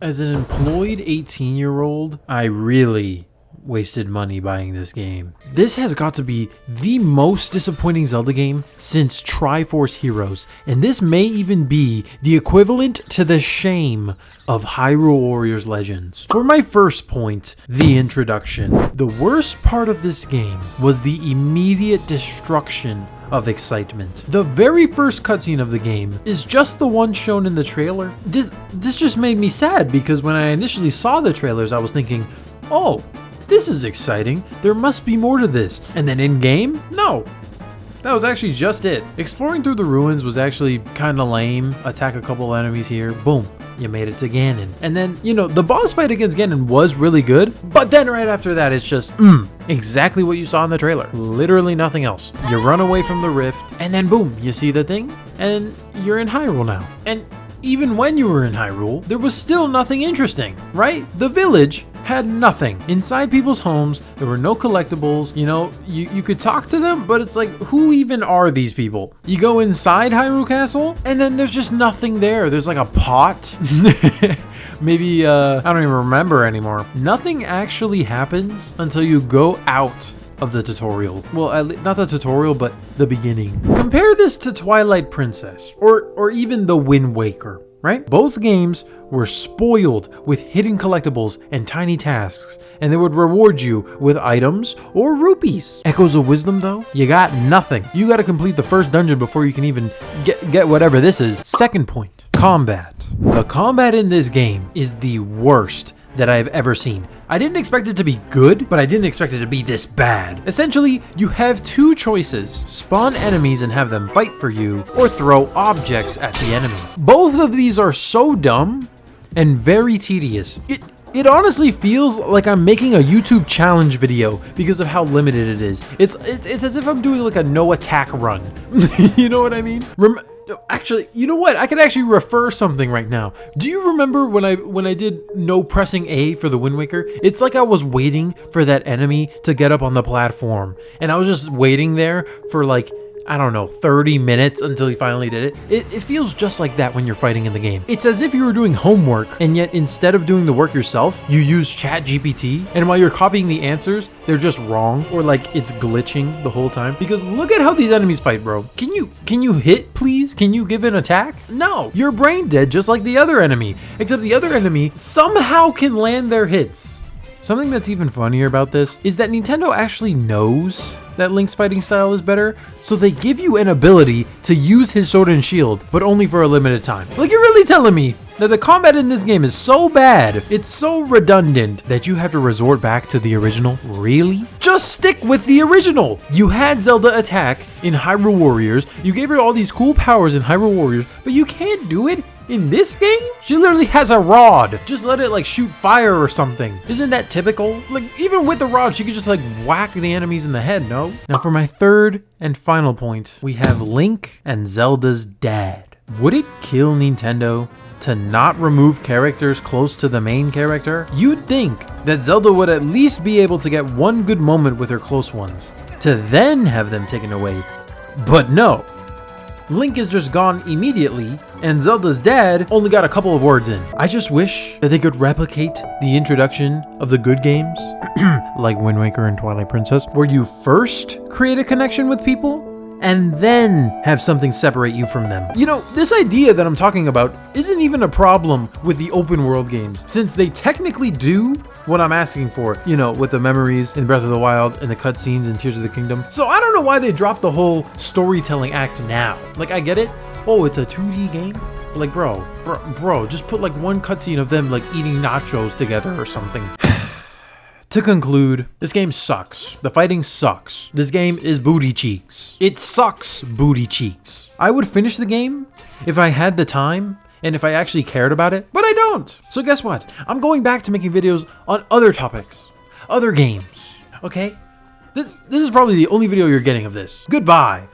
As an employed 18-year-old, I really wasted money buying this game. This has got to be the most disappointing Zelda game since Triforce Heroes, and this may even be the equivalent to the shame of Hyrule Warriors Legends. For my first point, the introduction. The worst part of this game was the immediate destruction of excitement. The very first cutscene of the game is just the one shown in the trailer. This just made me sad because when I initially saw the trailers, I was thinking, oh, this is exciting. There must be more to this. And then in game, no. That was actually just it. Exploring through the ruins was actually kind of lame. Attack a couple enemies here, boom, you made it to Ganon. And then, you know, the boss fight against Ganon was really good, but then right after that, it's just, exactly what you saw in the trailer. Literally nothing else. You run away from the rift, and then boom, you see the thing, and you're in Hyrule now. And even when you were in Hyrule, there was still nothing interesting, right? The village had nothing. Inside people's homes, there were no collectibles. You know, you could talk to them, but it's like, who even are these people? You go inside Hyrule Castle, and then there's just nothing there. There's like a pot. Maybe, I don't even remember anymore. Nothing actually happens until you go out of the tutorial. Well, not the tutorial, but the beginning. Compare this to Twilight Princess, or even the Wind Waker, right? Both games were spoiled with hidden collectibles and tiny tasks, and they would reward you with items or rupees. Echoes of Wisdom, though, you got nothing. You got to complete the first dungeon before you can even get whatever this is. Second point, combat. The combat in this game is the worst that I've ever seen. I didn't expect it to be good, but I didn't expect it to be this bad. Essentially, you have two choices: spawn enemies and have them fight for you, or throw objects at the enemy. Both of these are so dumb and very tedious. It honestly feels like I'm making a YouTube challenge video because of how limited it is. It's as if I'm doing like a no attack run. You know what I mean? Actually, you know what? I could actually refer something right now. Do you remember when I did no pressing A for the Wind Waker? It's like I was waiting for that enemy to get up on the platform, and I was just waiting there for like, I don't know, 30 minutes until he finally did it. It feels just like that when you're fighting in the game. It's as if you were doing homework, and yet instead of doing the work yourself, you use ChatGPT, and while you're copying the answers, they're just wrong, or like it's glitching the whole time. Because look at how these enemies fight, bro. Can you hit, please? Can you give an attack? No, you're brain dead just like the other enemy, except the other enemy somehow can land their hits. Something that's even funnier about this is that Nintendo actually knows that Link's fighting style is better, so they give you an ability to use his sword and shield, but only for a limited time. Like, you're really telling me that the combat in this game is so bad, it's so redundant, that you have to resort back to the original? Really? Just stick with the original! You had Zelda attack in Hyrule Warriors, you gave her all these cool powers in Hyrule Warriors, but you can't do it in this game? She literally has a rod. Just let it like shoot fire or something. Isn't that typical? Like, even with the rod, she could just like whack the enemies in the head, no? Now for my third and final point, we have Link and Zelda's dad. Would it kill Nintendo to not remove characters close to the main character? You'd think that Zelda would at least be able to get one good moment with her close ones, to then have them taken away. But no. Link is just gone immediately, and Zelda's dad only got a couple of words in. I just wish that they could replicate the introduction of the good games, like Wind Waker and Twilight Princess, where you first create a connection with people, and then have something separate you from them. You know, this idea that I'm talking about isn't even a problem with the open world games, since they technically do what I'm asking for, you know, with the memories in Breath of the Wild and the cutscenes in Tears of the Kingdom. So I don't know why they dropped the whole storytelling act now. Like, I get it. Oh, it's a 2D game? But like, bro, just put like one cutscene of them like eating nachos together or something. To conclude, this game sucks. The fighting sucks. This game is booty cheeks. It sucks booty cheeks. I would finish the game if I had the time and if I actually cared about it, but I don't. So guess what? I'm going back to making videos on other topics, other games, okay? This is probably the only video you're getting of this. Goodbye.